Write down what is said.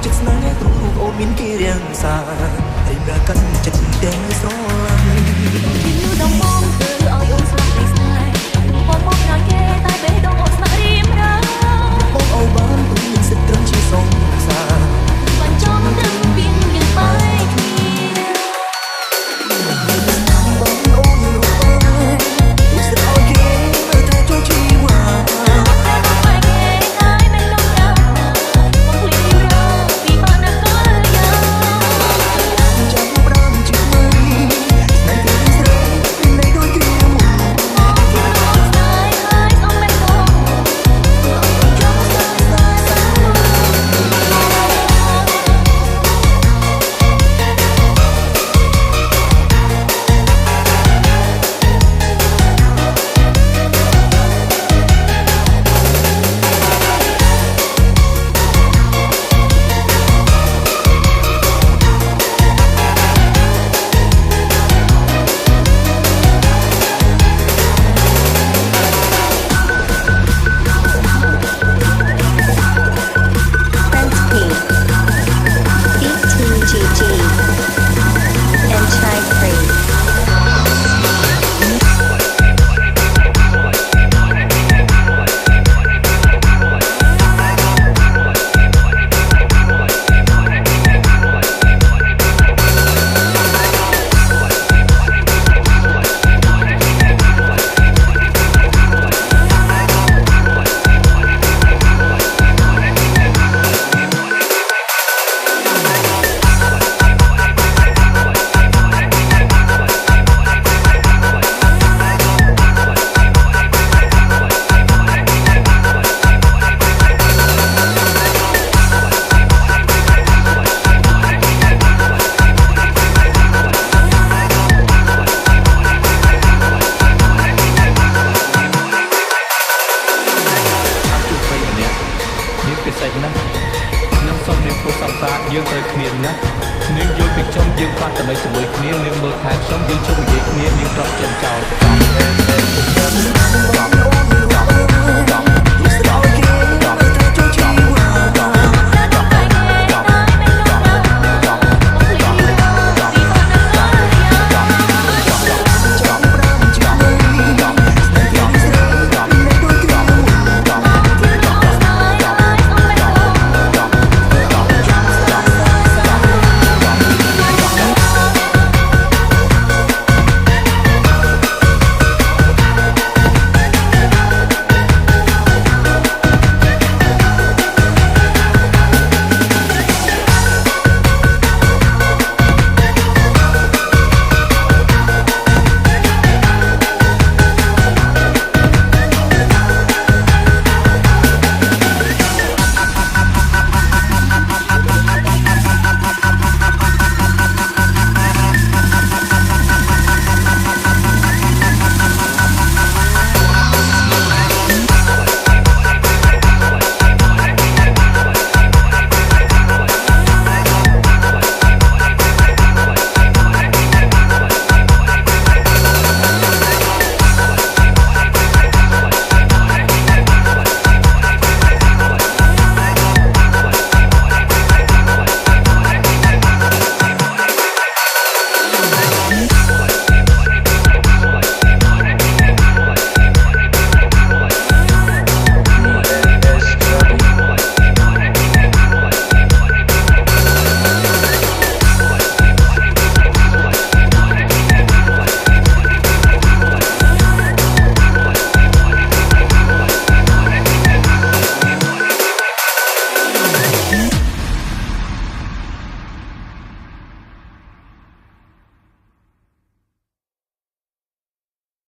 ចិត្តស្នេហ៍គ្រូអូនមានគេរាំងសាហើយប្រាកាន់ចិត្តទាំងស្រឡាញ់ពីនោះដំបងធ្វើឲ្យអូនស្លាប់ពីស្នេហ៍បងមកណាគេតែបេះដូងអូនស្នេហ៍រៀមរាបងអូនបានព្រមសិតត្រឹមជាសងសាបានចំដឹងពីយើងបែកគ្នាបងអូនរស់ទុកស្រោចគេមើលតែចូលជីវ៉ាខ្ញុំសូមរៀបទូរស័ព្ទសាយើងត្រូវគ្នាណានាងយល់ពីខ្ញុំយើងផ្លាស់ទៅជាមួយគ្នានាងមើលថែខ្ញុំយើងជុំនិយាយគ្នានាងត្រប់ចិនចោល